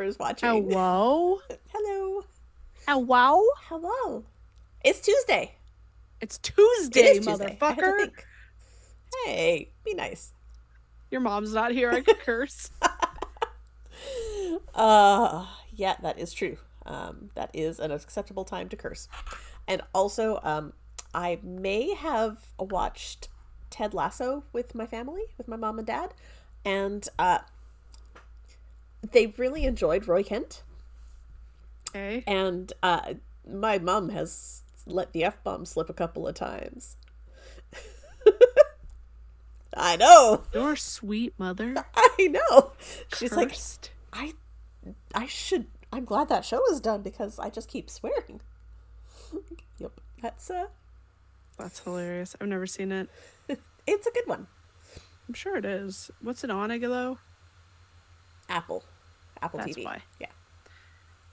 listeners watching. Hello? Hello. Hello? Hello. It's Tuesday. It's It Tuesday, is Tuesday. I had to motherfucker. think. Hey, be nice. Your mom's not here. I could curse. Yeah, that is true. That is an acceptable time to curse. And also, I may have watched Ted Lasso with my family, with my mom and dad, and they really enjoyed Roy Kent. Okay. And my mom has let the F-bomb slip a couple of times. I know. Your sweet mother. I know. She's like, Cursed. I should. I'm glad that show is done because I just keep swearing. Yep, That's hilarious. I've never seen it. it's a good one. I'm sure it is. What's it on, though? Apple That's TV. why. Yeah,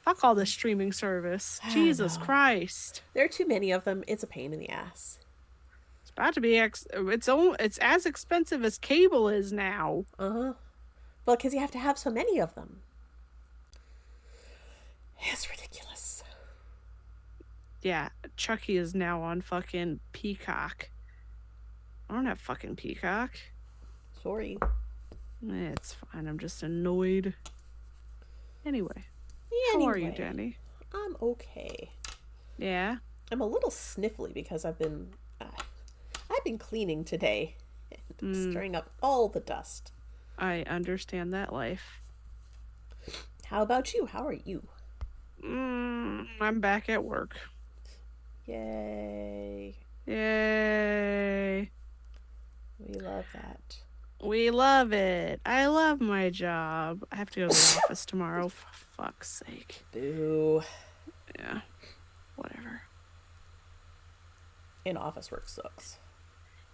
Fuck all this streaming service. I Jesus know. Christ. There are too many of them. It's a pain in the ass. It's about to be it's as expensive as cable is now. Well, because you have to have so many of them. It's ridiculous. Yeah, Chucky is now on fucking Peacock. I don't have fucking Peacock. Sorry. It's fine. I'm just annoyed. Anyway. How are you, Jenny? I'm okay. Yeah? I'm a little sniffly because I've been cleaning today, stirring up all the dust. I understand that life. How about you? How are you? I'm back at work. Yay. Yay. We love that. We love it. I love my job. I have to go to the office tomorrow, for fuck's sake. Boo. Yeah. Whatever. In office work sucks.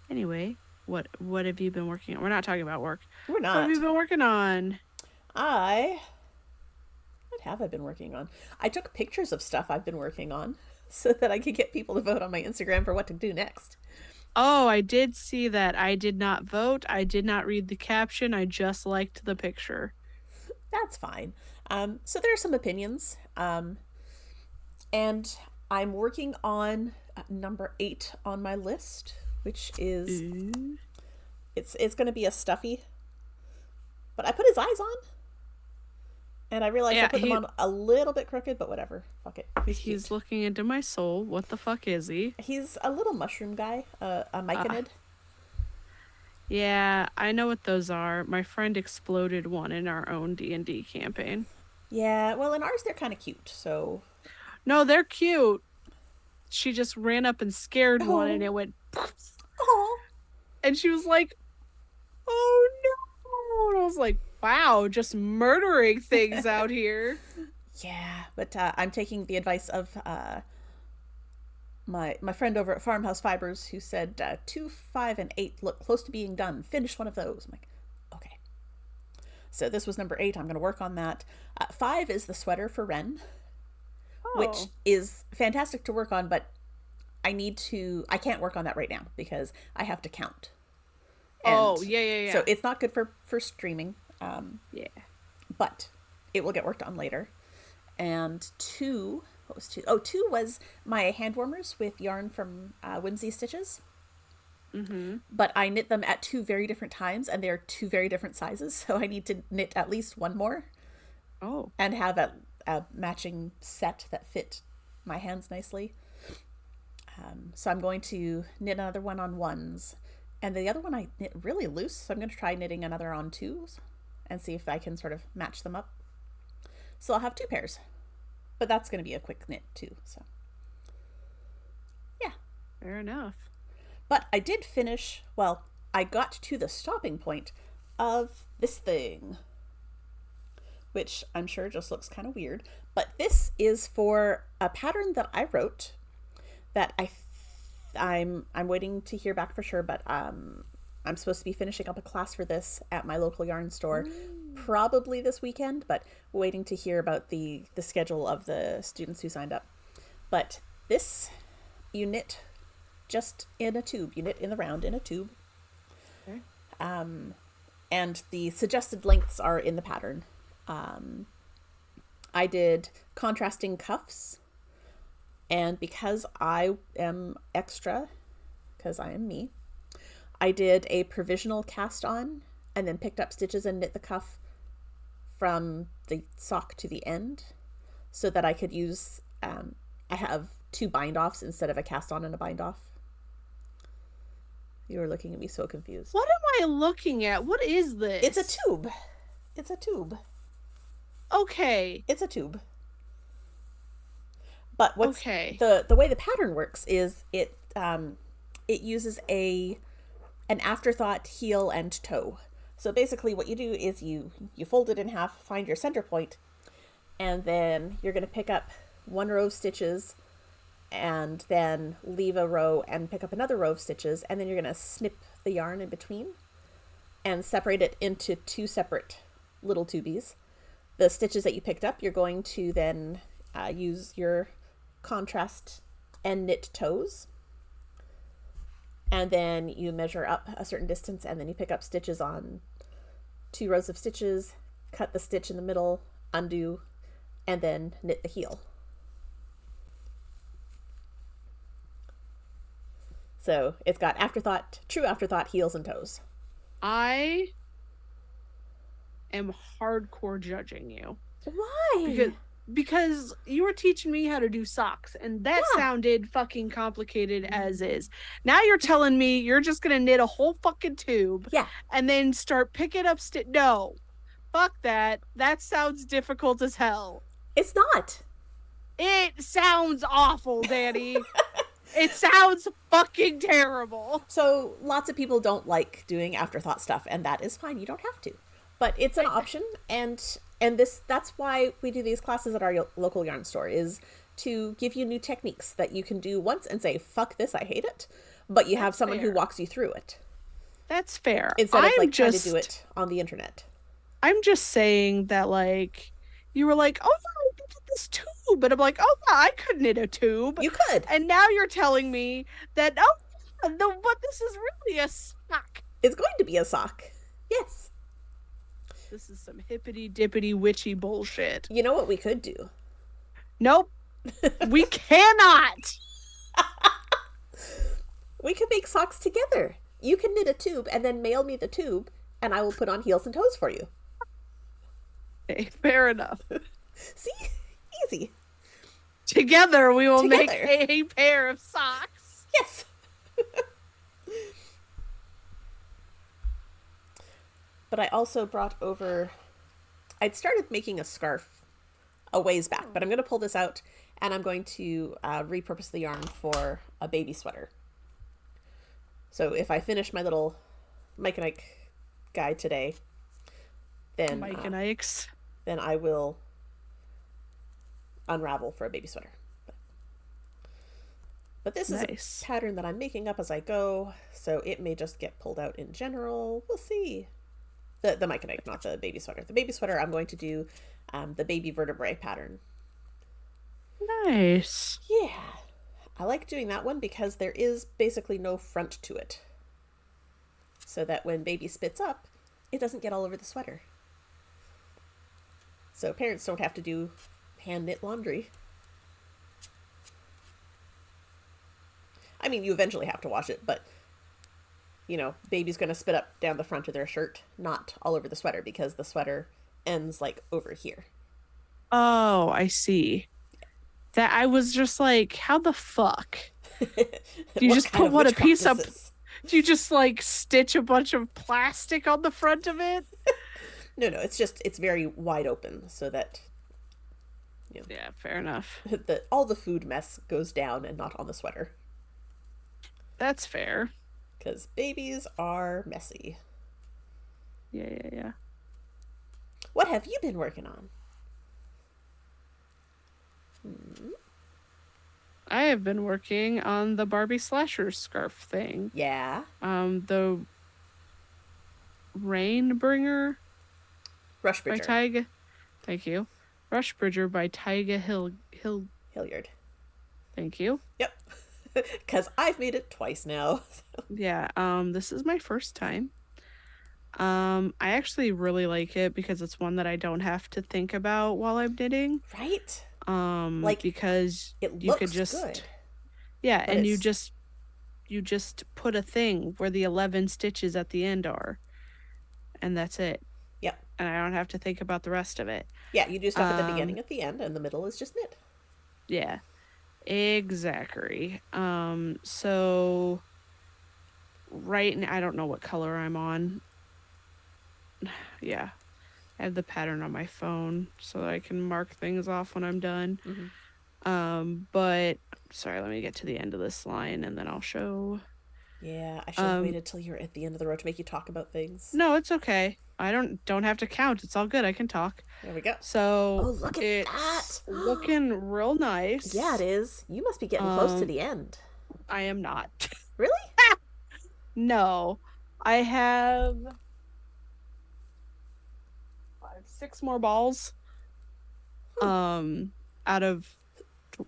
Anyway, what have you been working on? We're not talking about work. We're not. What have you been working on? What have I been working on? I took pictures of stuff I've been working on so that I could get people to vote on my Instagram for what to do next. Oh, I did see that. I did not vote. I did not read the caption. I just liked the picture. That's fine. So there are some opinions. And I'm working on number 8 on my list, which is it's going to be a stuffy. But I put his eyes on. And I realized I put them on a little bit crooked, but whatever. Fuck it. He's looking into my soul. What the fuck is he? He's a little mushroom guy, a myconid. Yeah, I know what those are. My friend exploded one in our own D&D campaign. Yeah, well, in ours they're kind of cute, so... No, they're cute. She just ran up and scared one, and it went... Oh. And she was like, oh no! And I was like, wow, just murdering things out here. Yeah, but I'm taking the advice of my friend over at Farmhouse Fibers, who said 2, 5, and 8 look close to being done. Finish one of those. I'm like, okay. So this was number 8. I'm going to work on that. 5 is the sweater for Ren, which is fantastic to work on, but I can't work on that right now because I have to count. And yeah. So it's not good for streaming. Yeah. But it will get worked on later. And 2, what was 2? Oh, 2 was my hand warmers with yarn from Whimsy Stitches. Mm-hmm. But I knit them at 2 very different times, and they're 2 very different sizes, so I need to knit at least one more. Oh. And have a matching set that fit my hands nicely. So I'm going to knit another one on 1s. And the other one I knit really loose, so I'm going to try knitting another on 2s and see if I can sort of match them up. So I'll have 2 pairs. But that's going to be a quick knit too, so. Yeah. Fair enough. But I did finish, well, I got to the stopping point of this thing, which I'm sure just looks kind of weird. But this is for a pattern that I wrote that I'm waiting to hear back for sure, but I'm supposed to be finishing up a class for this at my local yarn store probably this weekend, but waiting to hear about the schedule of the students who signed up. But this, you knit just in a tube. You knit in the round in a tube. Okay. And the suggested lengths are in the pattern. I did contrasting cuffs, and because I am extra, because I am me, I did a provisional cast on and then picked up stitches and knit the cuff from the sock to the end so that I could use, I have two bind offs instead of a cast on and a bind off. You were looking at me so confused. What am I looking at? What is this? It's a tube. It's a tube. Okay. It's a tube. But what's okay. the way the pattern works is it uses an afterthought heel and toe. So basically what you do is you fold it in half, find your center point, and then you're going to pick up one row of stitches and then leave a row and pick up another row of stitches, and then you're going to snip the yarn in between and separate it into two separate little tubies. The stitches that you picked up, you're going to then use your contrast and knit toes, and then you measure up a certain distance, and then you pick up stitches on two rows of stitches, cut the stitch in the middle, undo, and then knit the heel. So it's got afterthought, true afterthought, heels and toes. I am hardcore judging you. Why? Because you were teaching me how to do socks, and that sounded fucking complicated as is. Now you're telling me you're just gonna knit a whole fucking tube, and then start picking up No, fuck that. That sounds difficult as hell. It's not. It sounds awful, Danny. It sounds fucking terrible. So lots of people don't like doing afterthought stuff, and that is fine. You don't have to, but it's an option, and that's why we do these classes at our local yarn store, is to give you new techniques that you can do once and say, fuck this, I hate it, but you have someone who walks you through it. That's fair. Instead of like trying to do it on the internet. I'm just saying that, like, you were like, oh no, I did this tube, and I'm like, oh yeah, I could knit a tube. You could. And now you're telling me that, but this is really a sock. It's going to be a sock. Yes. This is some hippity dippity witchy bullshit. You know what we could do? Nope. We cannot. We could make socks together. You can knit a tube and then mail me the tube, and I will put on heels and toes for you. Okay, fair enough. See? Easy. Together we will make a pair of socks. Yes. But I also brought over, I'd started making a scarf a ways back, but I'm going to pull this out, and I'm going to repurpose the yarn for a baby sweater. So if I finish my little Mike and Ike guide today, then Mike and Ike's, then I will unravel for a baby sweater. But this is a pattern that I'm making up as I go, so it may just get pulled out in general. We'll see. The Mike and Ike, not the baby sweater. The baby sweater, I'm going to do the baby vertebrae pattern. Nice. Yeah. I like doing that one because there is basically no front to it. So that when baby spits up, it doesn't get all over the sweater. So parents don't have to do hand knit laundry. I mean, you eventually have to wash it, but you know, baby's going to spit up down the front of their shirt, not all over the sweater, because the sweater ends like over here. Oh, I see. That I was just like, how the fuck? Do you just put a piece of... Do you just like stitch a bunch of plastic on the front of it? No, it's very wide open so that, you know, yeah, fair enough. All the food mess goes down and not on the sweater. That's fair. Because babies are messy. Yeah. What have you been working on? I have been working on the Barbie slasher scarf thing. Yeah. The Rainbringer. Rushbridger. By Tyga. Thank you. Rushbridger by Tyga Hilliard. Thank you. Yep. Because I've made it twice now. Yeah. This is my first time. I actually really like it because it's one that I don't have to think about while I'm knitting. Right? Like, Because it you could looks just good, yeah, but and it's you just put a thing where the 11 stitches at the end are, and that's it. yep. And I don't have to think about the rest of it. Yeah, you do stuff at the beginning, Um, at the end, and the middle is just knit. yeah, exactly. So right now I don't know what color I'm on. Yeah, I have the pattern on my phone so that I can mark things off when I'm done. Mm-hmm. But sorry, let me get to the end of this line and then I'll show. Yeah, I should have Um, waited till you're at the end of the row to make you talk about things. no, it's okay. I don't have to count. It's all good. I can talk. There we go. Oh, So look at that! it's looking real Yeah, it nice. is. You must be getting close to Um, the end. I am not. Really? No, I have 6 more balls. Huh. Out of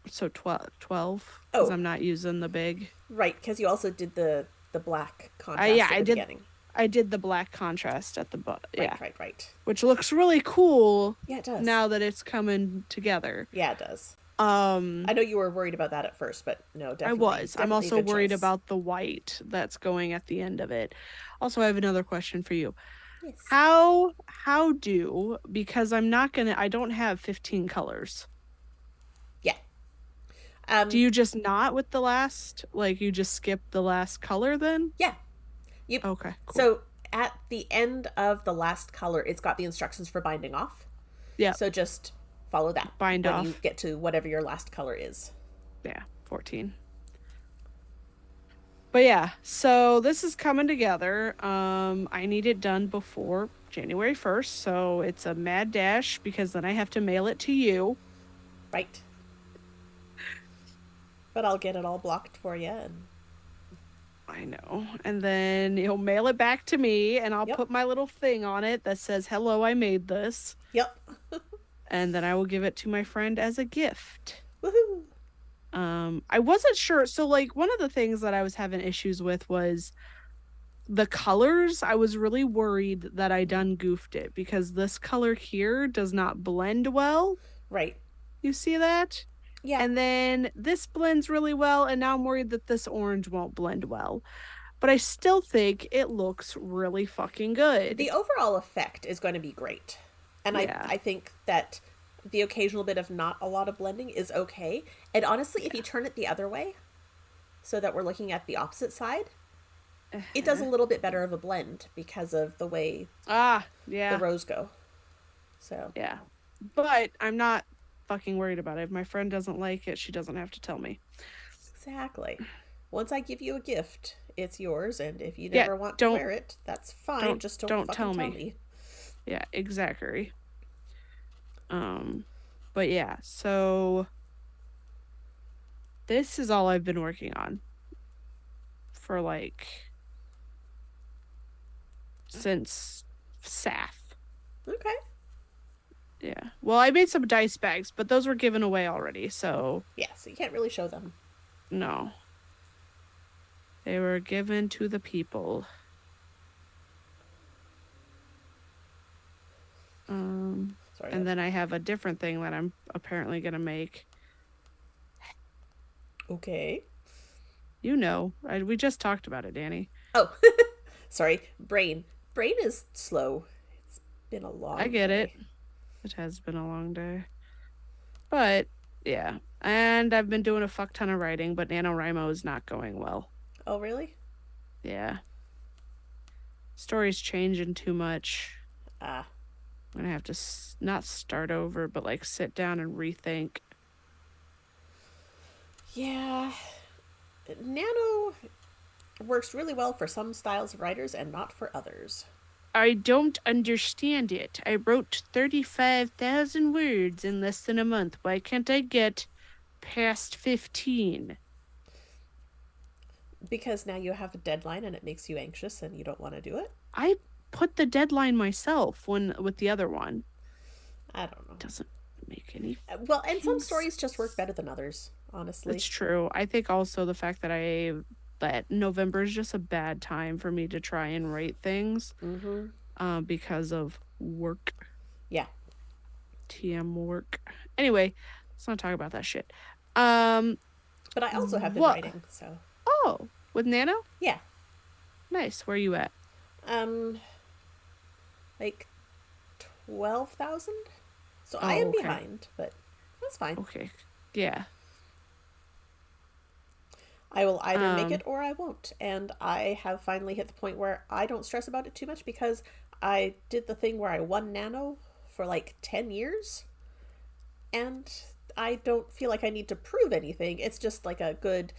so 12 because Oh, I'm not using the big. right, because you also did the black Yeah, contrast at the beginning. I did the black contrast at the Right, yeah, right, right. which looks really cool Yeah, it does. now that it's coming together. Yeah, it does. Um, I know you were worried about that at first, but no, I definitely, was. I'm definitely a also good worried choice. about the white that's going at the end of it. Also, I have another question for you. Yes. How do because I don't have 15 colors. Yeah. Do Um. you just not with the last, like you just skip the last color then? Yeah. You. Okay, cool. So at the end of the last color, it's got the instructions for binding off. Yep, So just follow that bind when you off. get to whatever your last color is. Yeah, 14. But yeah, so this is coming together. I need it done before January 1st, so it's a mad dash because then I have to mail it to you. Right. But I'll get it all blocked for you. And I know. And then you'll mail it back to me and I'll yep. put my little thing on it that says, "Hello, I made this." Yep. And then I will give it to my friend as a gift. Woohoo. I wasn't sure. So like one of the things that I was having issues with was the colors. I was really worried that I done goofed it because this color here does not blend well. Right. You see that? Yeah. And then this blends really well, and now I'm worried that this orange won't blend well. But I still think it looks really fucking good. The overall effect is going to be great. And Yeah. I think that the occasional bit of not a lot of blending is okay. And honestly, if you turn it the other way, so that we're looking at the opposite side, it does a little bit better of a blend because of the way Yeah. the rows go. So, Yeah. But I'm not fucking worried about it. If my friend doesn't like it, she doesn't have to tell me. exactly. Once I give you a gift, it's yours. And if you Yeah, never want to wear it, that's fine. Just don't fucking tell tell me. me. Yeah, exactly. But yeah, so this is all I've been working on for like since SAF. Okay. Yeah. Well, I made some dice bags, but those were given away already, so Yeah, so you can't really show them. no. They were given to the people. Sorry. And then I have a different thing that I'm apparently gonna make. Okay. You know, we just talked about it, Danny. Oh, sorry. Brain. Brain is slow. It's been a long I get day. it has been a long day. But yeah. And I've been doing a fuck ton of writing, but NaNoWriMo is not going well. Oh, really? Yeah. Story's changing too much. Ah. I'm gonna have to not start over, but like sit down and rethink. Yeah. Nano works really well for some styles of writers and not for others. I don't understand it. I wrote 35,000 words in less than a month. Why can't I get past 15? Because now you have a deadline and it makes you anxious and you don't want to do it? I put the deadline myself with the other one. I don't know. Doesn't make any well, and some stories just work better than others, honestly. It's true. I think also the fact that I But November is just a bad time for me to try and write things because of work. Yeah. TM work. Anyway, let's not talk about that shit. But I also have been writing, so. Oh, with Nano? Yeah. Nice. Where are you at? Like 12,000. So I am behind, but that's fine. Okay. Yeah. I will either make it or I won't. And I have finally hit the point where I don't stress about it too much because I did the thing where I won Nano for like 10 years. And I don't feel like I need to prove anything. It's just like a good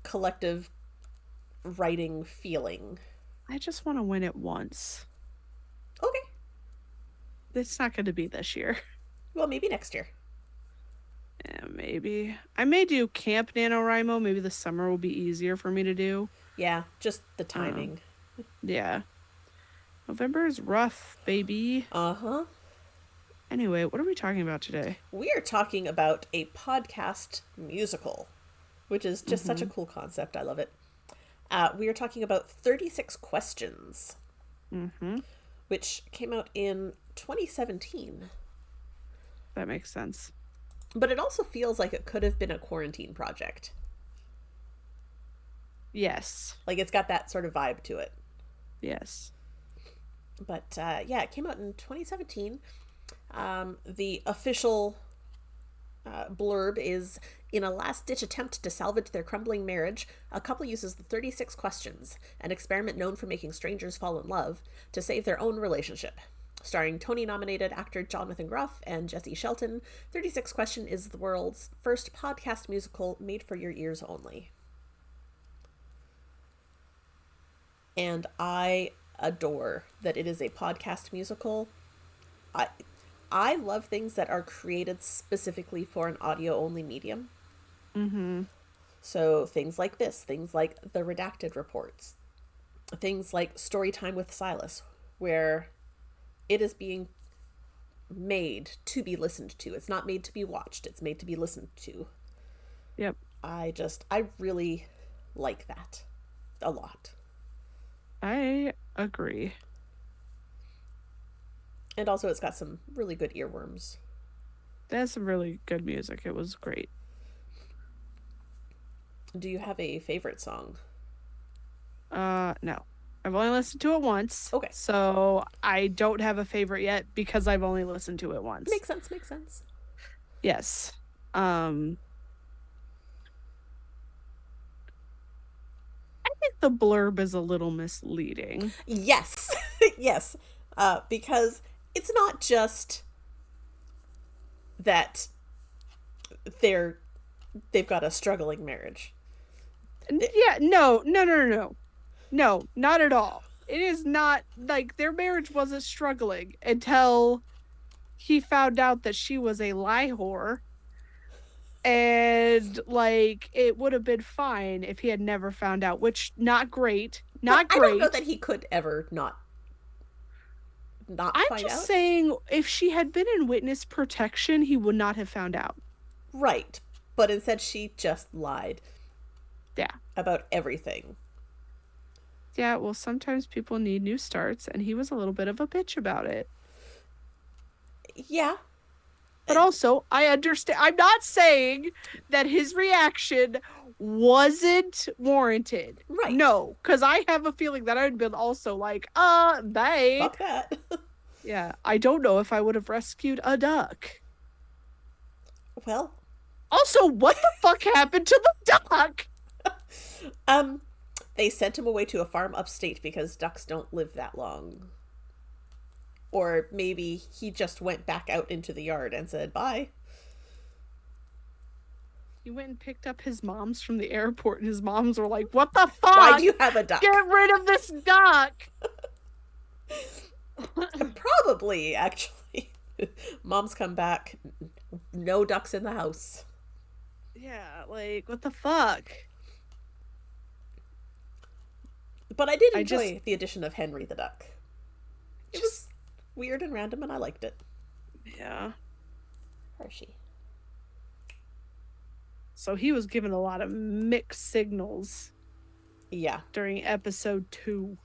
collective writing feeling. I just want to win it once. Okay. It's not going to be this year. Well, maybe next year. Yeah, maybe. I may do Camp NaNoWriMo. Maybe the summer will be easier for me to do. Yeah, just the timing. Yeah. November is rough, baby. Uh-huh. Anyway, what are we talking about today? We are talking about a podcast musical, which is just such a cool concept. I love it. We are talking about 36 Questions, which came out in 2017. That makes sense. But it also feels like it could have been a quarantine project. Yes. Like it's got that sort of vibe to it. Yes. But yeah, it came out in 2017. The official blurb is, in a last-ditch attempt to salvage their crumbling marriage, a couple uses the 36 Questions, an experiment known for making strangers fall in love, to save their own relationship. Starring Tony-nominated actor Jonathan Groff and Jesse Shelton, 36 Question is the world's first podcast musical made for your ears only. And I adore that it is a podcast musical. I love things that are created specifically for an audio-only medium. So things like this, things like the Redacted Reports, things like Storytime with Silas, where it is being made to be listened to. It's not made to be watched. It's made to be listened to. Yep. I really like that a lot. I agree. And also it's got some really good earworms. That's some really good music. It was great. Do you have a favorite song? No. I've only listened to it once. Okay. So I don't have a favorite yet because I've only listened to it once. Makes sense. Yes. I think the blurb is a little misleading. Yes. Yes. Because it's not just that they've got a struggling marriage. Yeah, no, not at all. It is not, like, their marriage wasn't struggling until he found out that she was a lie whore. And, like, it would have been fine if he had never found out, which, not great. Not but great. I don't know that he could ever not find out. I'm just saying, if she had been in witness protection, he would not have found out. Right. But instead she just lied. Yeah. About everything. Yeah, well, sometimes people need new starts, and he was a little bit of a bitch about it. Yeah. But also, I understand. I'm not saying that his reaction wasn't warranted. Right. No, because I have a feeling that I would have been also like, bye. Fuck that. Yeah, I don't know if I would have rescued a duck. Well. Also, what the fuck happened to the duck? They sent him away to a farm upstate because ducks don't live that long. Or maybe he just went back out into the yard and said bye. He went and picked up his moms from the airport, and his moms were like, what the fuck? Why do you have a duck? Get rid of this duck! Probably, actually. Moms come back, no ducks in the house. Yeah, like, what the fuck? But I did enjoy the addition of Henry the duck. It was weird and random, and I liked it. Yeah. Hershey. So he was given a lot of mixed signals. Yeah. During episode 2.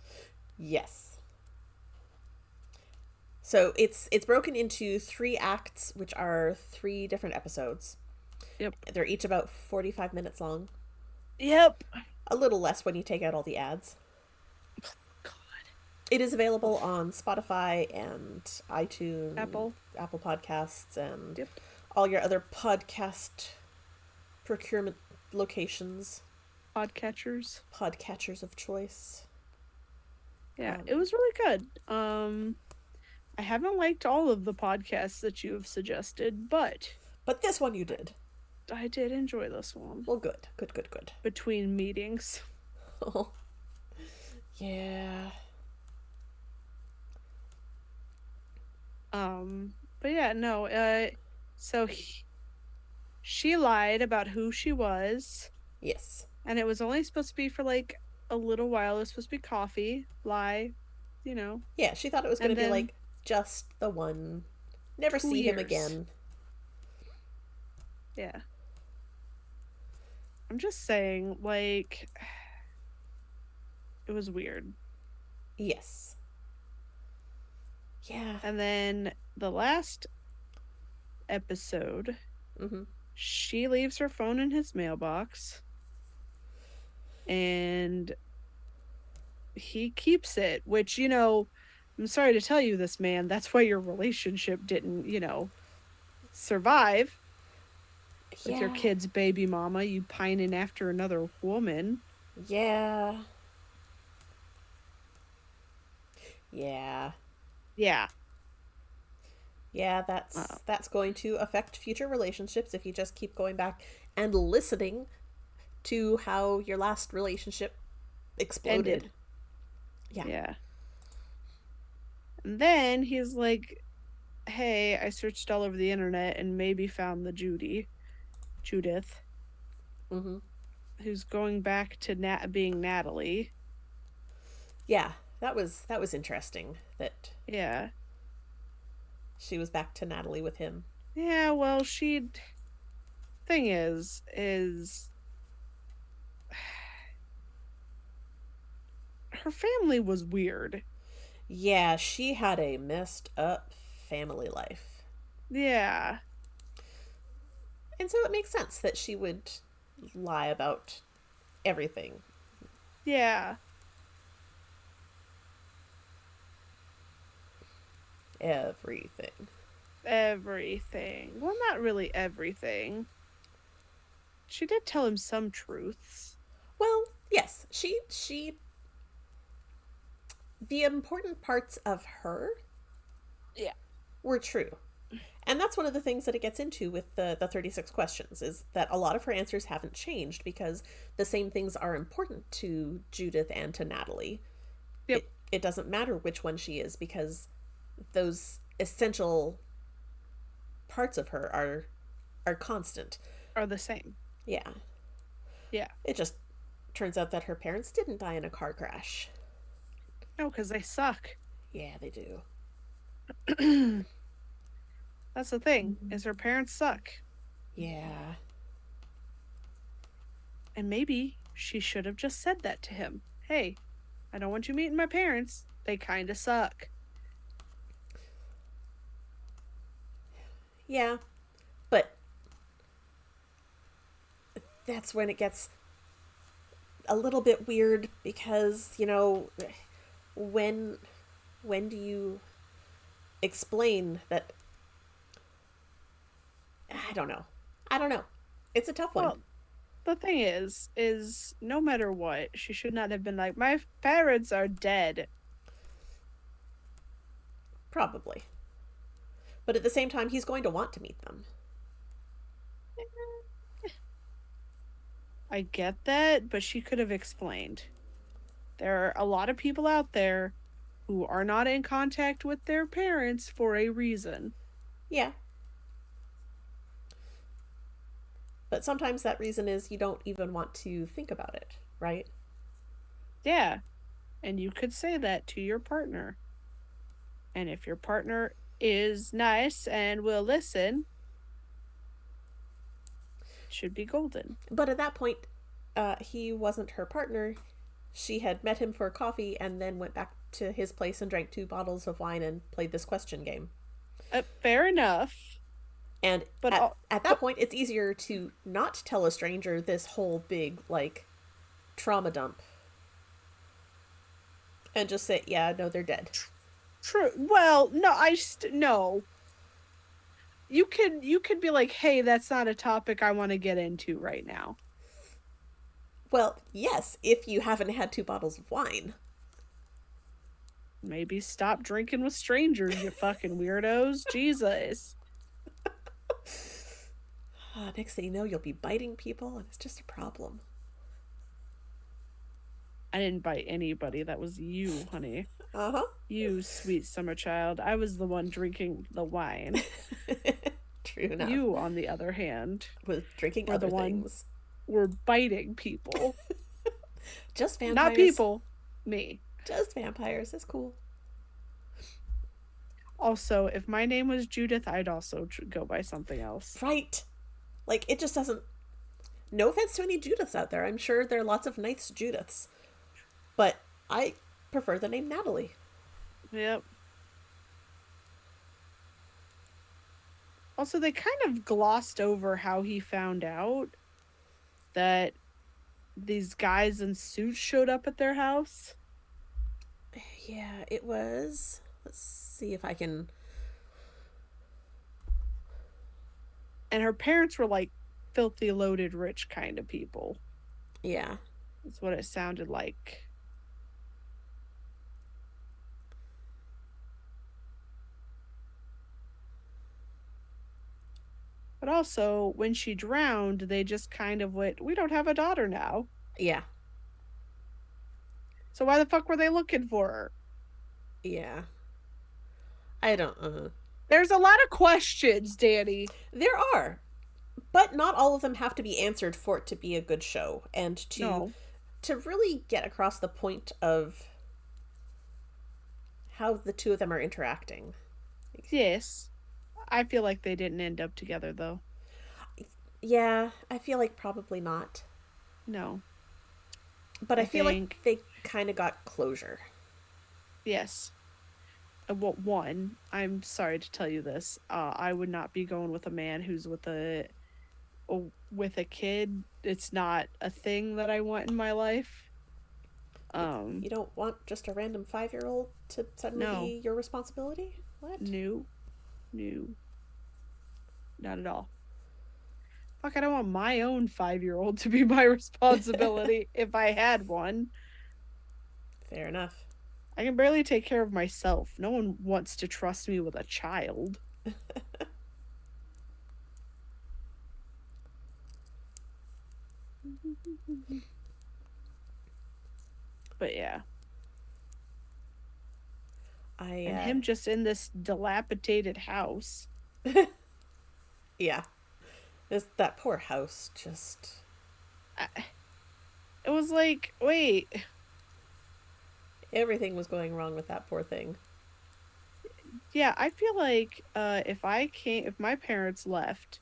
Yes. So it's broken into 3 acts, which are 3 different episodes. Yep. They're each about 45 minutes long. Yep. A little less when you take out all the ads. God. It is available on Spotify and iTunes, Apple Podcasts, and yep. all your other podcast procurement locations. Podcatchers of choice. Yeah, it was really good. I haven't liked all of the podcasts that you have suggested, but this one you did. I did enjoy this one. Well, good. Between meetings. Oh. Yeah. But yeah, no, so she lied about who she was. Yes. And it was only supposed to be for like a little while. It was supposed to be coffee, lie, you know. Yeah, she thought it was going to be like just the one. Never see him again. Yeah. I'm just saying, like, it was weird. Yes. Yeah. And then the last episode, she leaves her phone in his mailbox. And he keeps it, which, you know, I'm sorry to tell you this, man. That's why your relationship didn't, you know, survive. With your kid's baby mama, you pining after another woman. Yeah. Yeah. Yeah. Yeah, that's going to affect future relationships if you just keep going back and listening to how your last relationship exploded. Ended. Yeah. And then he's like, hey, I searched all over the internet and maybe found the Judith. Who's going back to being Natalie. Yeah, that was interesting that yeah, she was back to Natalie with him. Yeah, well, thing is her family was weird. Yeah, she had a messed up family life. Yeah. And so it makes sense that she would lie about everything. Yeah. Everything. Well, not really everything. She did tell him some truths. Well, yes, she the important parts of her were true. And that's one of the things that it gets into with the 36 questions, is that a lot of her answers haven't changed because the same things are important to Judith and to Natalie. Yep. It doesn't matter which one she is because those essential parts of her are constant. Are the same. Yeah. Yeah. It just turns out that her parents didn't die in a car crash. No, because they suck. Yeah, they do. That's the thing, is her parents suck. Yeah. And maybe she should have just said that to him. Hey, I don't want you meeting my parents. They kind of suck. Yeah. But that's when it gets a little bit weird because, you know, when do you explain that? I don't know. It's a tough one. Well, the thing is no matter what, she should not have been like, my parents are dead. Probably. But at the same time, he's going to want to meet them. I get that, but she could have explained. There are a lot of people out there who are not in contact with their parents for a reason. Yeah. But sometimes that reason is you don't even want to think about it, right? Yeah. And you could say that to your partner. And if your partner is nice and will listen, it should be golden. But at that point, he wasn't her partner. she had met him for coffee and then went back to his place and drank 2 bottles of wine and played this question game. Fair enough. And but at that point, it's easier to not tell a stranger this whole big, like, trauma dump. And just say, yeah, no, they're dead. True. Well, no, no. You could be like, hey, that's not a topic I want to get into right now. Well, yes, if you haven't had 2 bottles of wine. Maybe stop drinking with strangers, you fucking weirdos. Jesus. Next thing you know, you'll be biting people, and it's just a problem. I didn't bite anybody. That was you, honey. Uh-huh. You sweet summer child. I was the one drinking the wine. True enough. You, on the other hand, was drinking other things. Were biting people. Just vampires. Not people. Me. Just vampires. It's cool. Also, if my name was Judith, I'd also go by something else. Right. Like, it just doesn't... No offense to any Judiths out there. I'm sure there are lots of nice Judiths. But I prefer the name Natalie. Yep. Also, they kind of glossed over how he found out that these guys in suits showed up at their house. Yeah, it was... Let's see if I can... And her parents were like filthy loaded rich kind of people. Yeah. That's what it sounded like. But also, when she drowned, they just kind of went, we don't have a daughter now. Yeah. So why the fuck were they looking for her? Yeah. I don't... There's a lot of questions, Danny. There are. But not all of them have to be answered for it to be a good show. And to really get across the point of how the two of them are interacting. Yes. I feel like they didn't end up together, though. Yeah, I feel like probably not. No. But I feel like they kind of got closure. Yes. Well, one, I'm sorry to tell you this. I would not be going with a man who's with a kid. It's not a thing that I want in my life. You don't want just a random 5-year-old to suddenly be your responsibility? What? No. Not at all. Fuck, I don't want my own 5-year-old to be my responsibility if I had one. Fair enough. I can barely take care of myself. No one wants to trust me with a child. But yeah. And him just in this dilapidated house. Yeah. That poor house just... It was like, wait. Everything was going wrong with that poor thing. Yeah, I feel like if my parents left,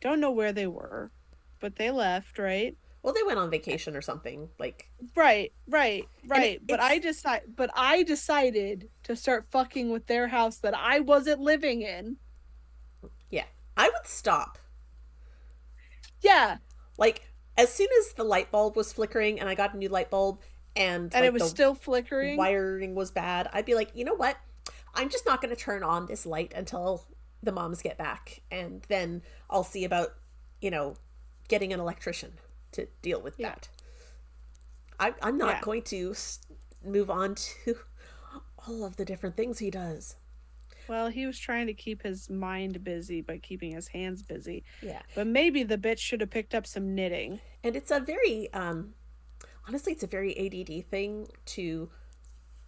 don't know where they were, but they left, right? Well, they went on vacation or something, like... Right. But I decided to start fucking with their house that I wasn't living in. Yeah. I would stop. Yeah. Like, as soon as the light bulb was flickering and I got a new light bulb and like, it was still flickering, wiring was bad, I'd be like, you know what? I'm just not going to turn on this light until the moms get back. And then I'll see about, getting an electrician to deal with that. I'm not going to move on to all of the different things he does. Well, he was trying to keep his mind busy by keeping his hands busy. Yeah. But maybe the bitch should have picked up some knitting. And it's a very, honestly, it's a very ADD thing to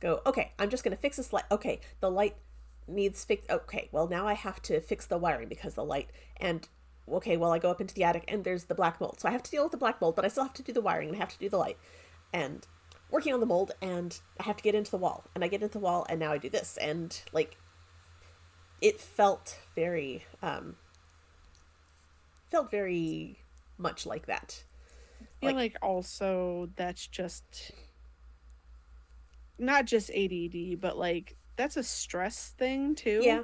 go, okay, I'm just going to fix this light. Okay, the light needs fixed. Okay, well, now I have to fix the wiring because the light. And, okay, well, I go up into the attic and there's the black mold. So I have to deal with the black mold, but I still have to do the wiring and I have to do the light. And working on the mold, and I have to get into the wall. And I get into the wall, and now I do this. And, like... It felt very much like that. I feel like also that's just not just ADD, but like that's a stress thing too. Yeah.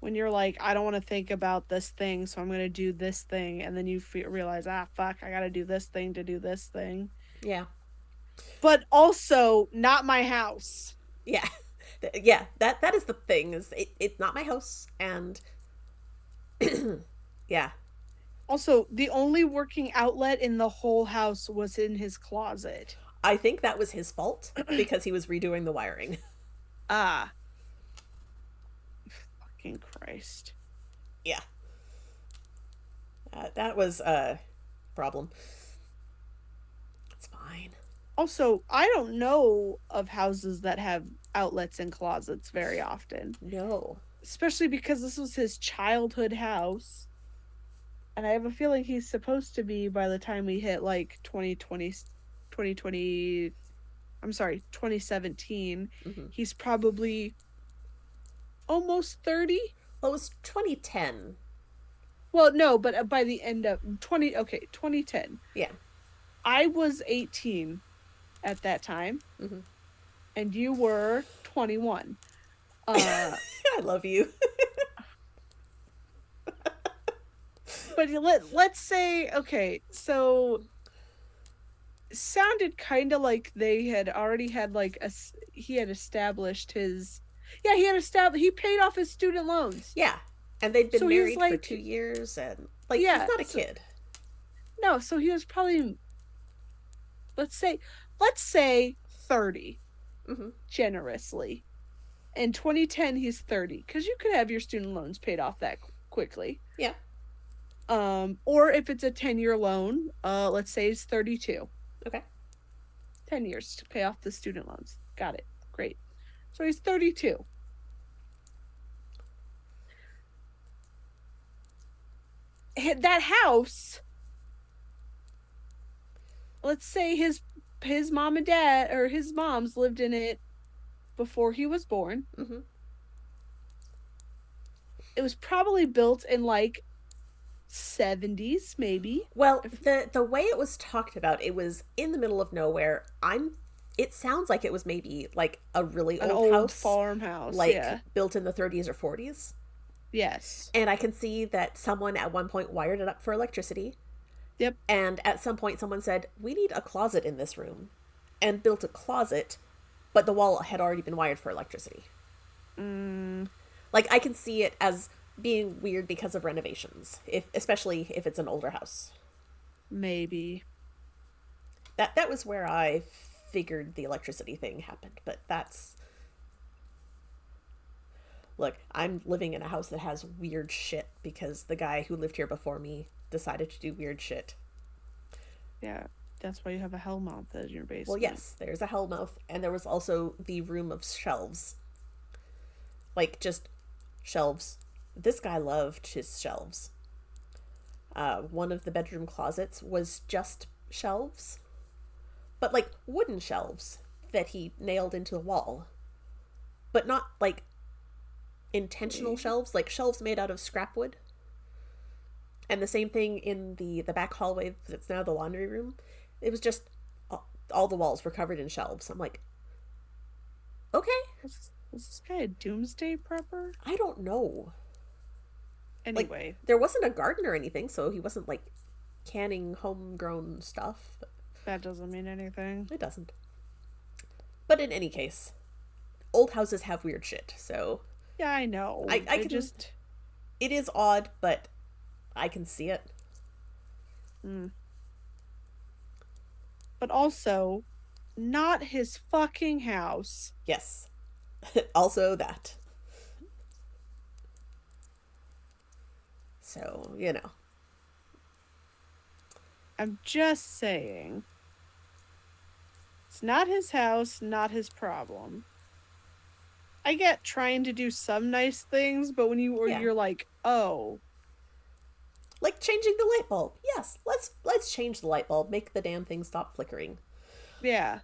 When you're like, I don't want to think about this thing, so I'm going to do this thing, and then you realize, fuck, I got to do this thing to do this thing. Yeah. But also, not my house. Yeah. Yeah, that is the thing. Is it's not my house, and yeah. Also, the only working outlet in the whole house was in his closet. I think that was his fault because he was redoing the wiring. Ah. Fucking Christ. Yeah. That was a problem. It's fine. Also, I don't know of houses that have outlets and closets very often. No. Especially because this was his childhood house. And I have a feeling he's supposed to be, by the time we hit like 2020, I'm sorry, 2017, he's probably almost 30. Well, it was 2010. Well, no, but by the end of 2010. Yeah. I was 18 at that time, and you were 21. I love you. But let's say, okay, so sounded kind of like they had already had like he had established his, he paid off his student loans. Yeah, and they'd been married for 2 years, and like, he's not a kid. No, so he was probably, let's say 30, generously. In 2010, he's 30, because you could have your student loans paid off that quickly. Yeah. Or if it's a 10-year loan, let's say he's 32. Okay. 10 years to pay off the student loans. Got it. Great. So he's 32. That house, let's say his mom and dad, or his moms, lived in it before he was born. It was probably built in like 70s, maybe. Well, the way it was talked about, it was in the middle of nowhere. It sounds like it was maybe like a really old house, farmhouse, like built in the 30s or 40s. Yes. And I can see that someone at one point wired it up for electricity. Yep. And at some point someone said, we need a closet in this room, and built a closet, but the wall had already been wired for electricity. Like, I can see it as being weird because of renovations, especially if it's an older house. Maybe. That was where I figured the electricity thing happened, but that's... Look, I'm living in a house that has weird shit because the guy who lived here before me decided to do weird shit. Yeah, that's why you have a hellmouth in your basement. Well, yes, there's a hellmouth, and there was also the room of shelves. Like, just shelves. This guy loved his shelves. One of the bedroom closets was just shelves, but like wooden shelves that he nailed into the wall, but not like intentional shelves, like shelves made out of scrap wood. And the same thing in the back hallway that's now the laundry room. It was just all the walls were covered in shelves. I'm like, okay. Is this guy a doomsday prepper? I don't know. Anyway. Like, there wasn't a garden or anything, so he wasn't like canning homegrown stuff. That doesn't mean anything. It doesn't. But in any case, old houses have weird shit, so... Yeah, I know. I can just... It is odd, but I can see it. But also, not his fucking house. Yes. Also that. So, you know. I'm just saying. It's not his house, not his problem. I get trying to do some nice things, but when you're like, oh. Like changing the light bulb. Yes, let's change the light bulb. Make the damn thing stop flickering. Yeah.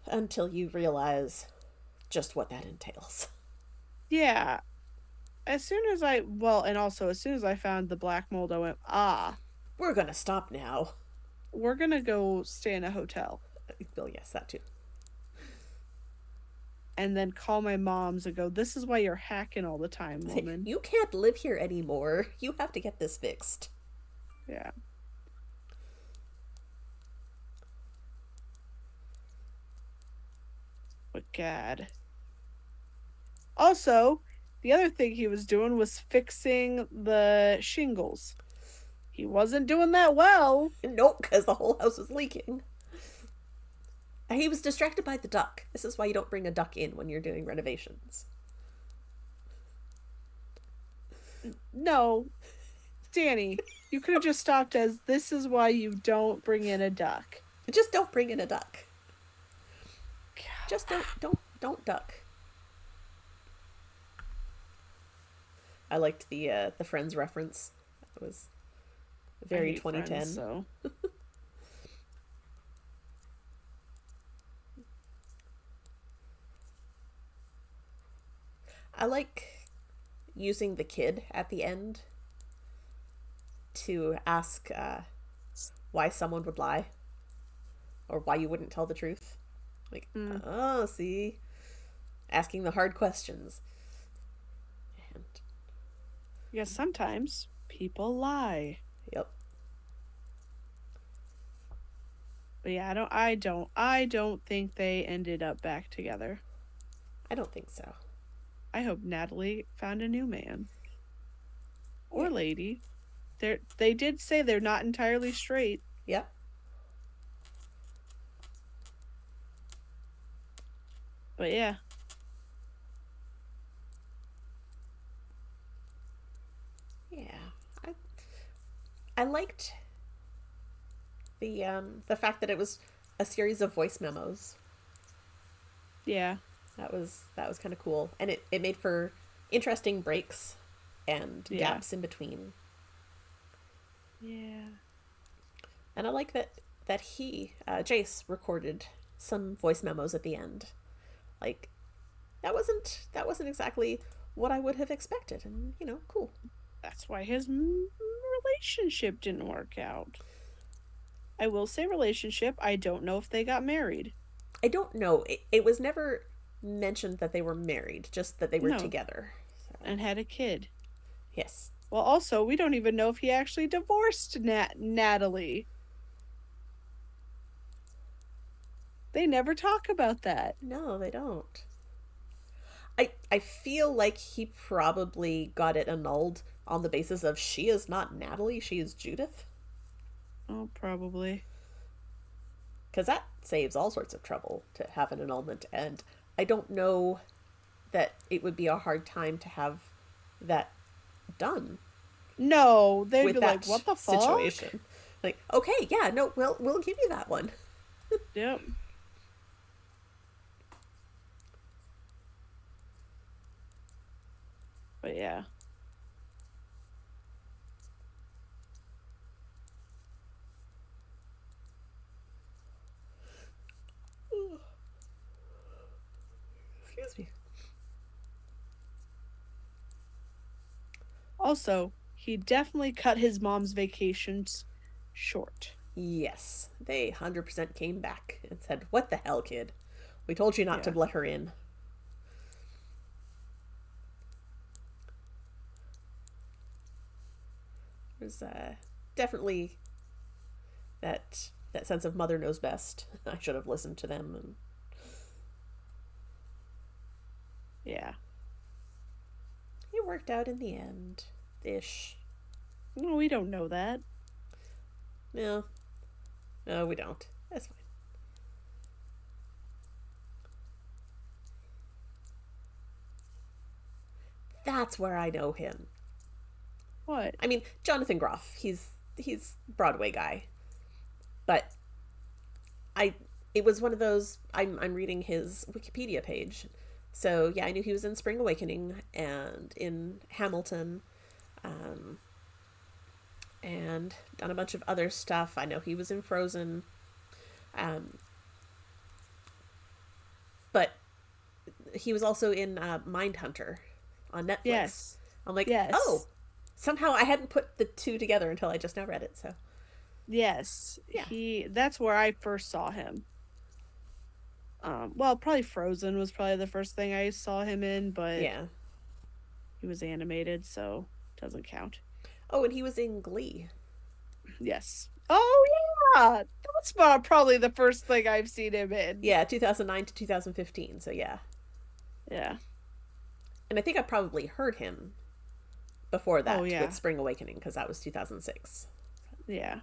Until you realize just what that entails. Yeah. As soon as I found the black mold, I went, we're gonna stop now. We're gonna go stay in a hotel. Well, yes, that too. and then call my moms and go, "This is why you're hacking all the time, woman." You can't live here anymore. You have to get this fixed. Yeah. But God. Also, the other thing he was doing was fixing the shingles. He wasn't doing that well. Nope, because the whole house was leaking. He was distracted by the duck. This is why you don't bring a duck in when you're doing renovations. No, Danny, you could have just stopped as this is why you don't bring in a duck. Just don't bring in a duck. Just don't duck. I liked the Friends reference. It was very 2010. Friends, so. I like using the kid at the end to ask why someone would lie or why you wouldn't tell the truth. Like, oh, see? Asking the hard questions. And yeah, sometimes people lie. Yep. But yeah, I don't think they ended up back together. I don't think so. I hope Natalie found a new man. Or lady. They did say they're not entirely straight. Yep. But yeah. Yeah. I liked the fact that it was a series of voice memos. Yeah. That was kind of cool. And it made for interesting breaks and gaps in between. Yeah. And I like that he, Jace, recorded some voice memos at the end. Like, that wasn't exactly what I would have expected, and cool. That's why his relationship didn't work out. I will say relationship. I don't know if they got married. I don't know. It was never mentioned that they were married, just that they were together. So. And had a kid. Yes. Well, also, we don't even know if he actually divorced Natalie. They never talk about that. No, they don't. I feel like he probably got it annulled on the basis of she is not Natalie, she is Judith. Oh, probably. Because that saves all sorts of trouble to have an annulment, and I don't know that it would be a hard time to have that done. No, they'd be like, "What the fuck?" Situation. Like, okay, yeah, no, we'll give you that one. Yep. But yeah. Excuse me. Also, he definitely cut his mom's vacations short. Yes, they 100% came back and said, "What the hell, kid? We told you not to let her in." There's definitely that sense of mother knows best. I should have listened to them. And yeah, it worked out in the end, ish. No, we don't know that. No, we don't. That's fine. That's where I know him. What? I mean, Jonathan Groff. He's Broadway guy. But it was one of those, I'm reading his Wikipedia page. So yeah, I knew he was in Spring Awakening and in Hamilton, and done a bunch of other stuff. I know he was in Frozen, but he was also in Mindhunter on Netflix. Yes. I'm like, oh, somehow I hadn't put the two together until I just now read it. So, yes, yeah. That's where I first saw him. Well, probably Frozen was probably the first thing I saw him in, but Yeah. he was animated, so doesn't count. Oh, and he was in Glee. Yes. Oh yeah, that's probably the first thing I've seen him in. Yeah, 2009 to 2015. So yeah. Yeah. And I think I probably heard him before Oh that with yeah. Spring Awakening because that was 2006. Yeah.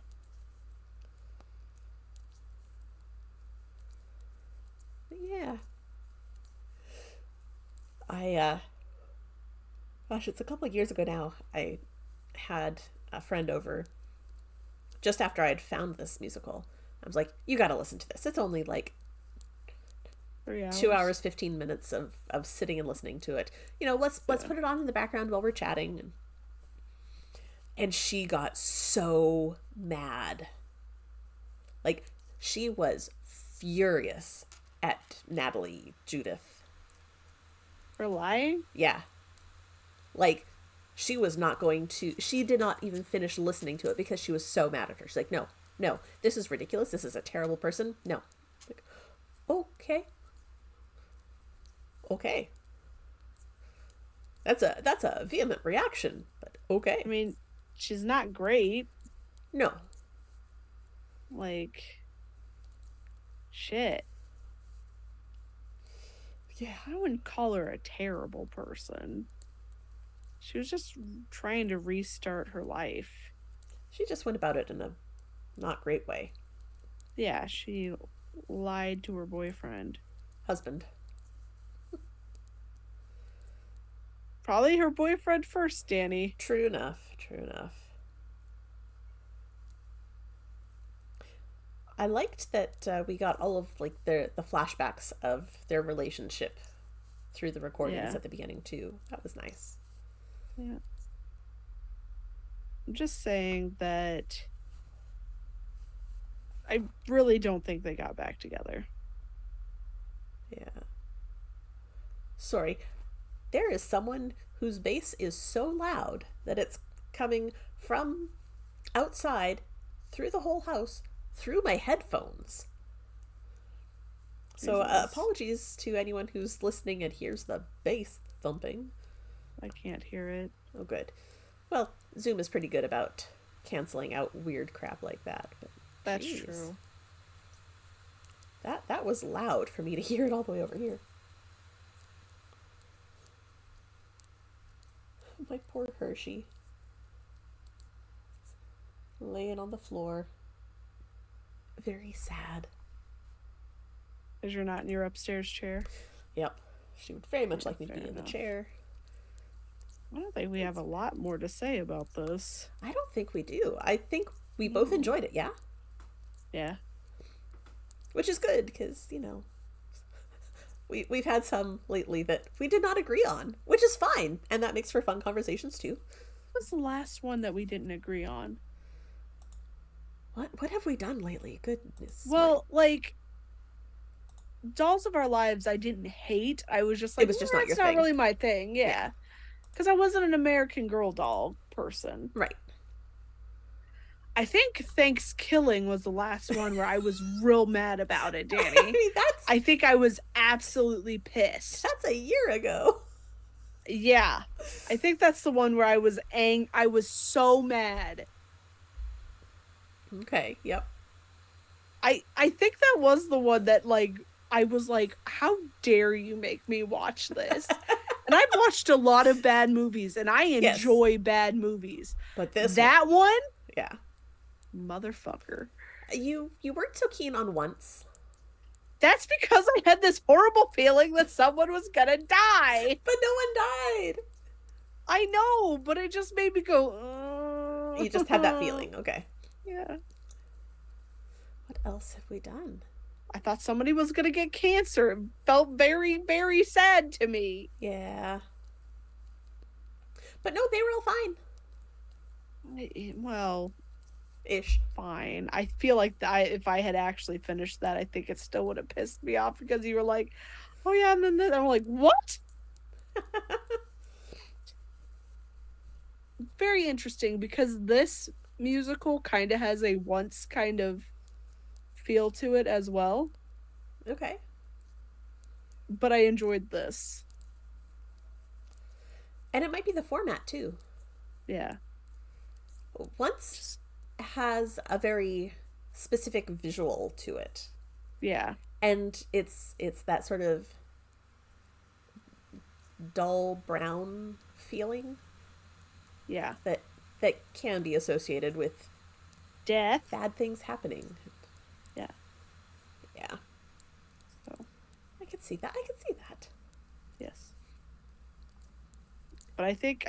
But yeah. Gosh, it's a couple of years ago now. I had a friend over just after I'd found this musical. I was like, you gotta listen to this. It's only like 3 hours. 2 hours, 15 minutes of sitting and listening to it. Let's put it on in the background while we're chatting. And she got so mad. Like, she was furious at Natalie Judith. For lying? Yeah. Like, she was not going to, she did not even finish listening to it because she was so mad at her. She's like, no, no, this is ridiculous. This is a terrible person. No. Like, okay. Okay. That's a vehement reaction, but okay. I mean, she's not great. No. Like, shit. Yeah. I wouldn't call her a terrible person. She was just trying to restart her life. She just went about it in a not great way. Yeah, she lied to her boyfriend. Husband. Probably her boyfriend first, Danny. True enough. True enough. I liked that we got all of like the flashbacks of their relationship through the recordings at the beginning too. That was nice. Yeah. I'm just saying that I really don't think they got back together. Yeah. Sorry. There is someone whose bass is so loud that it's coming from outside through the whole house through my headphones. So apologies to anyone who's listening and hears the bass thumping. I can't hear it. Oh, good. Well, Zoom is pretty good about canceling out weird crap like that. But that's true. That was loud for me to hear it all the way over here. My poor Hershey. Laying on the floor. Very sad. Because you're not in your upstairs chair? Yep. She would very much like me to be in the chair. I don't think we have a lot more to say about this. I don't think we do. I think we both enjoyed it, yeah? Yeah. Which is good, because, we've had some lately that we did not agree on, which is fine, and that makes for fun conversations, too. What was the last one that we didn't agree on? What have we done lately? Goodness. Well, like, Dolls of Our Lives I didn't hate. I was just like, it was just not your thing. It's not really my thing, yeah. Because I wasn't an American Girl doll person. Right. I think Thanksgiving was the last one where I was real mad about it, Danny. I mean, I think I was absolutely pissed. That's a year ago. Yeah. I think that's the one where I was I was so mad. Okay, yep. I think that was the one that, like, I was like, how dare you make me watch this? And I've watched a lot of bad movies, and I enjoy bad movies. But that one? Yeah. Motherfucker. You weren't so keen on Once. That's because I had this horrible feeling that someone was gonna die. But no one died. I know, but it just made me go, You just had that feeling, okay. Yeah. What else have we done? I thought somebody was gonna get cancer. It felt very, very sad to me. Yeah. But no, they were all fine. Well, ish. Fine. I feel like if I had actually finished that, I think it still would have pissed me off because you were like, oh yeah, and then I'm like, what? Very interesting, because this musical kind of has a Once kind of feel to it as well. Okay. but I enjoyed this. And it might be the format too. Yeah. Once has a very specific visual to it. Yeah. And it's that sort of dull brown feeling. Yeah. That can be associated with death. Bad things happening. Yeah. Yeah. So I could see that. Yes. But I think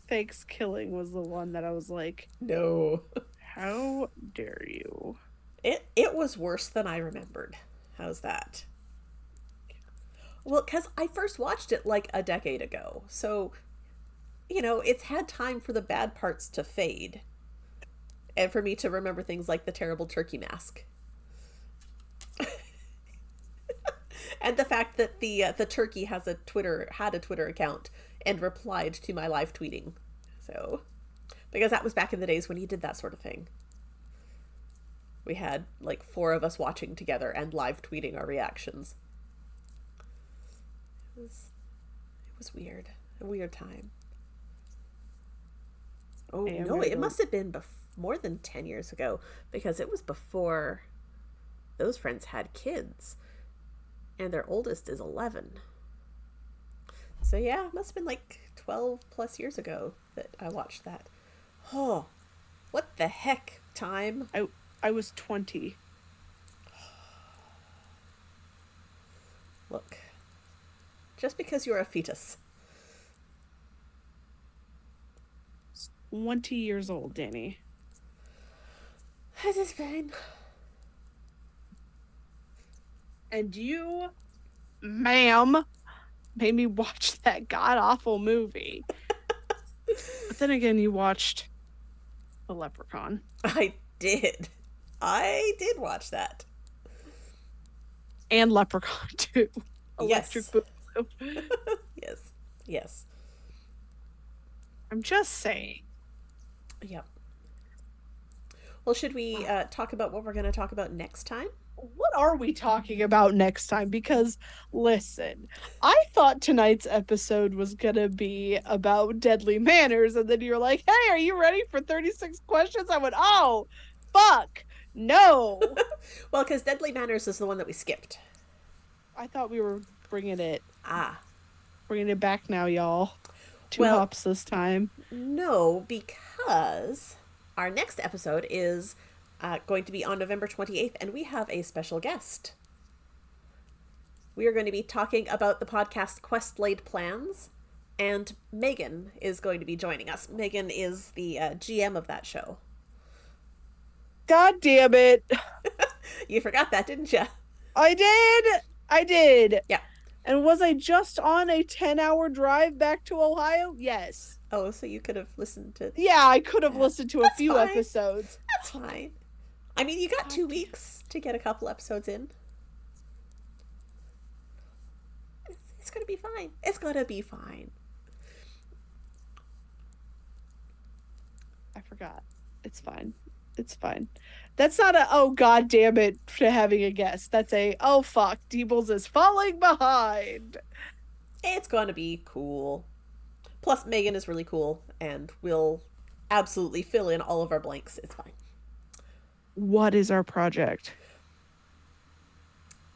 Thanksgiving was the one that I was like, no. How dare you? It was worse than I remembered. How's that? Well, because I first watched it like a decade ago. So, it's had time for the bad parts to fade. And for me to remember things like the terrible turkey mask. And the fact that the turkey had a Twitter account and replied to my live tweeting. So, because that was back in the days when he did that sort of thing. We had like 4 of us watching together and live tweeting our reactions. It was weird. A weird time. Oh, no, it must have been more than 10 years ago, because it was before those friends had kids. And their oldest is 11. So yeah, it must have been like 12 plus years ago that I watched that. Oh, what the heck, time? I was 20. Look, just because you're a fetus. 20 years old, Danny. This is fine. And you, ma'am, made me watch that god-awful movie. But then again, you watched The Leprechaun. I did watch that. And Leprechaun 2. Electric Boogaloo. Yes. I'm just saying. Yep. Well, should we talk about what we're going to talk about next time? What are we talking about next time? Because, listen, I thought tonight's episode was going to be about Deadly Manners, and then you're like, hey, are you ready for 36 questions? I went, oh, fuck, no. Well, because Deadly Manners is the one that we skipped. I thought we were bringing it. Bringing it back now, y'all. 2 hops this time. No, because our next episode is going to be on November 28th, and we have a special guest. We are going to be talking about the podcast Quest Laid Plans, and Megan is going to be joining us. Megan is the GM of that show. God damn it. You forgot that, didn't you? I did. Yeah. And was I just on a 10-hour drive back to Ohio? Yes. Oh, so you could have listened to... Yeah, I could have listened to a few episodes. That's fine. I mean, you got 2 weeks to get a couple episodes in. It's going to be fine. It's going to be fine. I forgot. It's fine. That's not a, oh, god damn it, to having a guest. That's a, oh, fuck, Deebles is falling behind. It's going to be cool. Plus, Megan is really cool, and we'll absolutely fill in all of our blanks. It's fine. What is our project?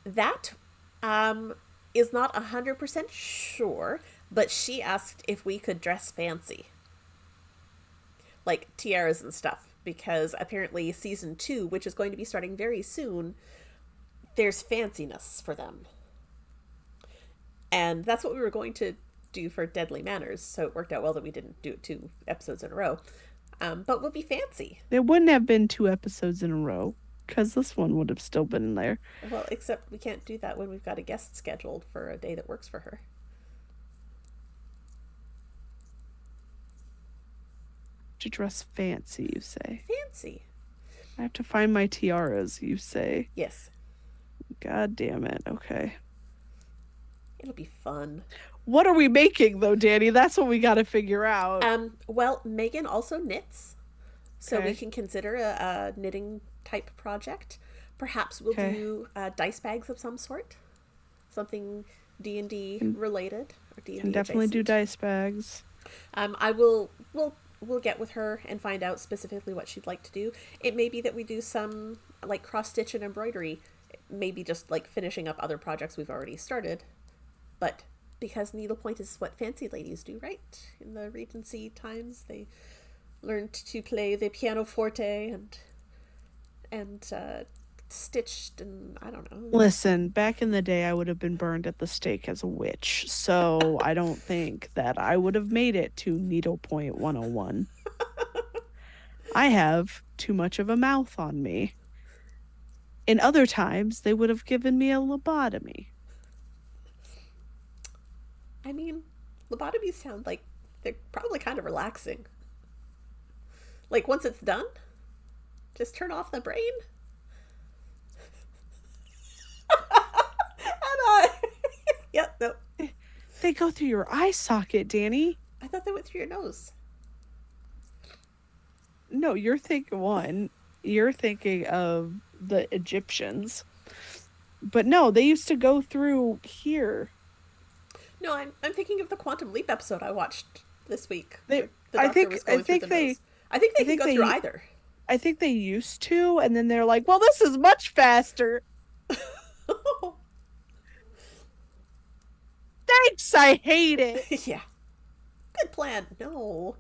That is not 100% sure, but she asked if we could dress fancy. Like tiaras and stuff, because apparently season 2, which is going to be starting very soon, there's fanciness for them. And that's what we were going to do for Deadly Manners, so it worked out well that we didn't do it 2 episodes in a row. But we'll be fancy. There wouldn't have been 2 episodes in a row, because this one would have still been in there. Well, except we can't do that when we've got a guest scheduled for a day that works for her. To dress fancy, you say? Fancy. I have to find my tiaras, you say? Yes. God damn it. Okay. It'll be fun. What are we making, though, Danny? That's what we got to figure out. Well, Megan also knits, so we can consider a knitting type project. Perhaps we'll do dice bags of some sort. Something D&D related or D&D can definitely adjacent. do dice bags. We'll get with her and find out specifically what she'd like to do. It may be that we do some like cross stitch and embroidery, maybe just like finishing up other projects we've already started. But because needlepoint is what fancy ladies do, right? In the Regency times, they learned to play the pianoforte and stitched, and I don't know. Listen, back in the day, I would have been burned at the stake as a witch, so I don't think that I would have made it to needlepoint 101. I have too much of a mouth on me. In other times, they would have given me a lobotomy. I mean, lobotomies sound like they're probably kind of relaxing. Like, once it's done, just turn off the brain. Yep, no. They go through your eye socket, Danny. I thought they went through your nose. No, you're thinking one. You're thinking of the Egyptians. But no, they used to go through here. No, I'm thinking of the Quantum Leap episode I watched this week. I think they can go through either. I think they used to, and then they're like, well, this is much faster. Thanks, I hate it. Yeah. Good plan. No.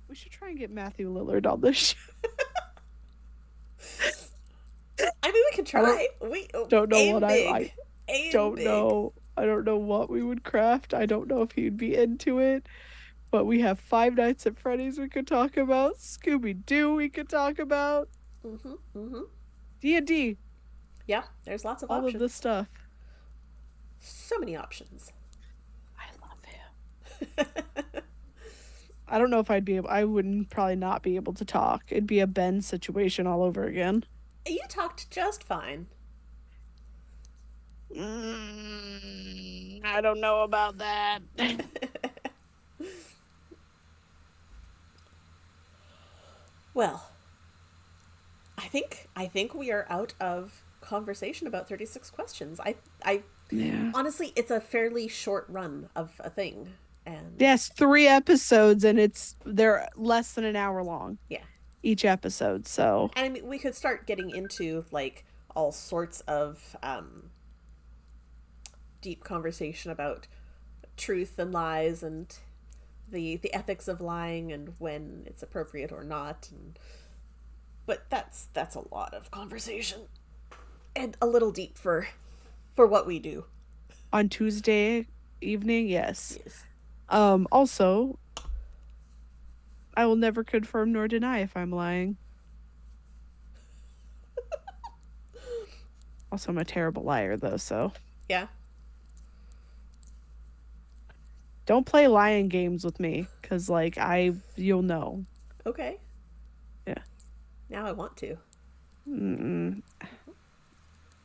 We should try and get Matthew Lillard on this show. I mean, we could try. We don't know what big. I don't know. I don't know what we would craft. I don't know if he'd be into it. But we have Five Nights at Freddy's we could talk about. Scooby-Doo we could talk about. D&D. Yeah, there's lots of options. All of this stuff. So many options. I love him. I don't know if I wouldn't probably not be able to talk. It'd be a Ben situation all over again. You talked just fine. I don't know about that. Well, I think we are out of conversation about 36 questions. Yeah. Honestly, it's a fairly short run of a thing. And yes, 3 episodes, and they're less than an hour long. Yeah. Each episode, so. And I mean, we could start getting into like all sorts of deep conversation about truth and lies and the ethics of lying and when it's appropriate or not. But that's a lot of conversation and a little deep for what we do. On Tuesday evening, yes. Also, I will never confirm nor deny if I'm lying. Also, I'm a terrible liar, though, so. Yeah. Don't play lying games with me, because, like, you'll know. Okay. Yeah. Now I want to.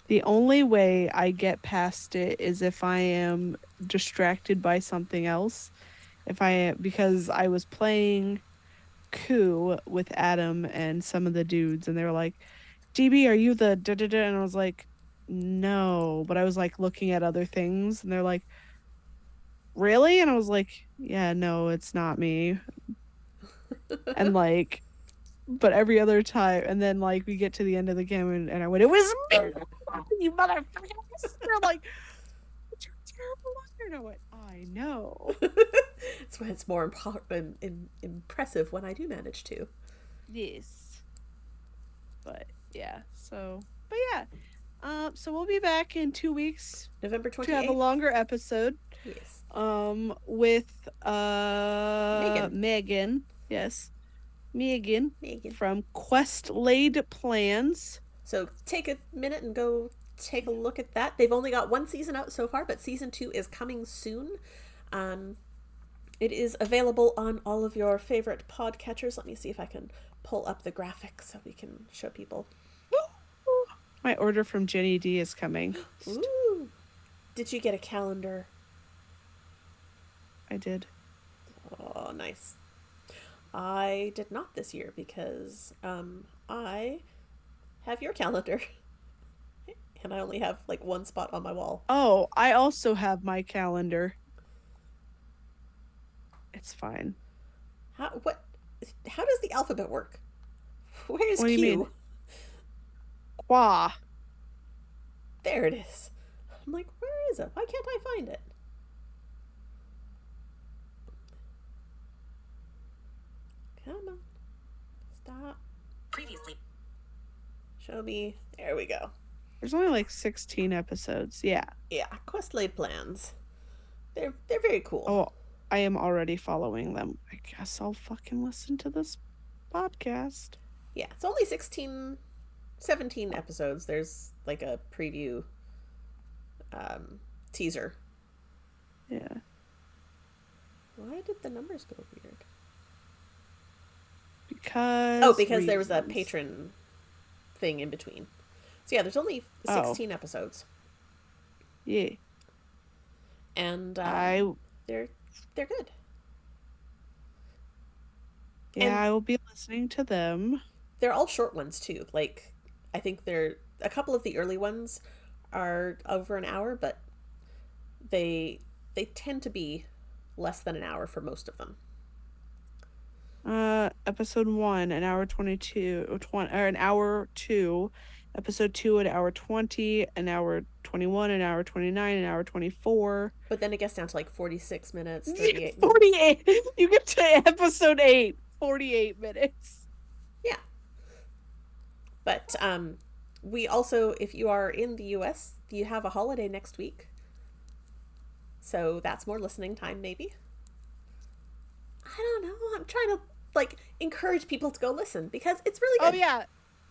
The only way I get past it is if I am distracted by something else. Because I was playing Coup with Adam and some of the dudes, and they were like, DB, are you the da-da-da? And I was like, no. But I was like looking at other things, and they're like, really? And I was like, yeah, no, it's not me. And like, but every other time, and then like we get to the end of the game, and I went, it was me, you motherfuckers. They're like, you're a terrible liar. And I went, I know. It's more impressive when I do manage to. Yes. But yeah, so we'll be back in 2 weeks. November 28th. To have a longer episode. Yes. With Megan. Yes. Megan from Quest Laid Plans. So take a minute and go take a look at that. They've only got 1 season out so far, but season 2 is coming soon. It is available on all of your favorite podcatchers. Let me see if I can pull up the graphics so we can show people. My order from Jenny D is coming. Ooh. Did you get a calendar? I did. Oh, nice. I did not this year because I have your calendar. and I only have like one spot on my wall. Oh, I also have my calendar. It's fine. How does the alphabet work? Where's What do you Q? mean? Qua. There it is. I'm like, where is it? Why can't I find it? Come on. Stop. Previously. Show me. There we go. There's only like 16 episodes. Yeah. Yeah, Quest Laid Plans. They're very cool. Oh, I am already following them. I guess I'll fucking listen to this podcast. Yeah, it's only 17 episodes. There's like a preview teaser. Yeah. Why did the numbers go weird? Because there was a patron thing in between. So yeah, there's only 16 episodes. Yeah. And they're good. Yeah, and I will be listening to them. They're all short ones too. Like, I think a couple of the early ones are over an hour, but they tend to be less than an hour for most of them. Episode 1, an hour 22, or an hour 2. Episode 2, an hour 20, an hour 21, an hour 29, an hour 24. But then it gets down to like 46 minutes, 38 48. You get to episode 8, 48 minutes. Yeah. But we also, if you are in the US, you have a holiday next week. So that's more listening time, maybe. I don't know. I'm trying to like encourage people to go listen because it's really good. Oh yeah,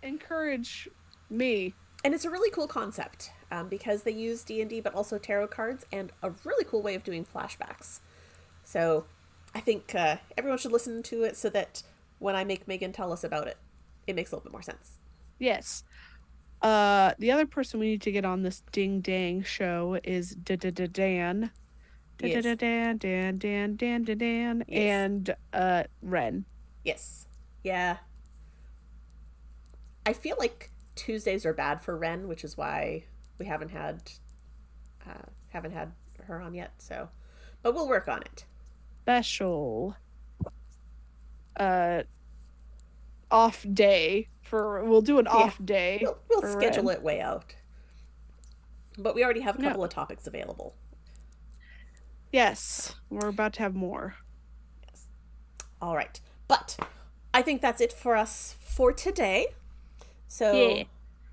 encourage me. And it's a really cool concept because they use D&D but also tarot cards and a really cool way of doing flashbacks. So I think everyone should listen to it so that when I make Megan tell us about it, it makes a little bit more sense. Yes. The other person we need to get on this ding dang show is Dan. Dan, and Ren. Yes. Yeah. I feel like Tuesdays are bad for Ren, which is why we haven't had her on yet. So, but we'll work on it. Special off day we'll do an off day. We'll schedule Ren. It way out. But we already have a couple of topics available. Yes, we're about to have more. Yes. All right. But I think that's it for us for today. So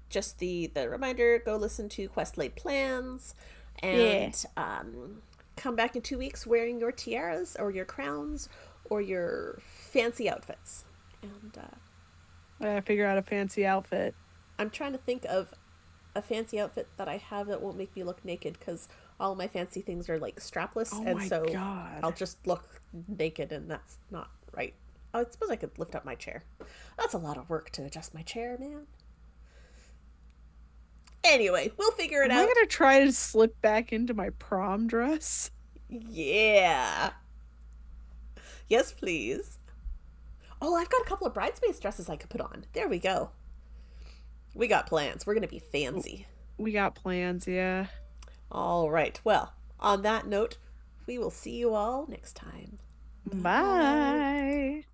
just the reminder, go listen to Quest Laid Plans and come back in 2 weeks wearing your tiaras or your crowns or your fancy outfits. And I gotta figure out a fancy outfit. I'm trying to think of a fancy outfit that I have that won't make me look naked because all my fancy things are like strapless, and so God. I'll just look naked, and that's not right. I suppose I could lift up my chair. That's a lot of work to adjust my chair, man. Anyway, we'll figure it out. I'm gonna try to slip back into my prom dress. Yeah. Yes, please. Oh, I've got a couple of bridesmaids dresses I could put on. There we go. We got plans. We're gonna be fancy. We got plans, yeah. All right. Well, on that note, we will see you all next time. Bye.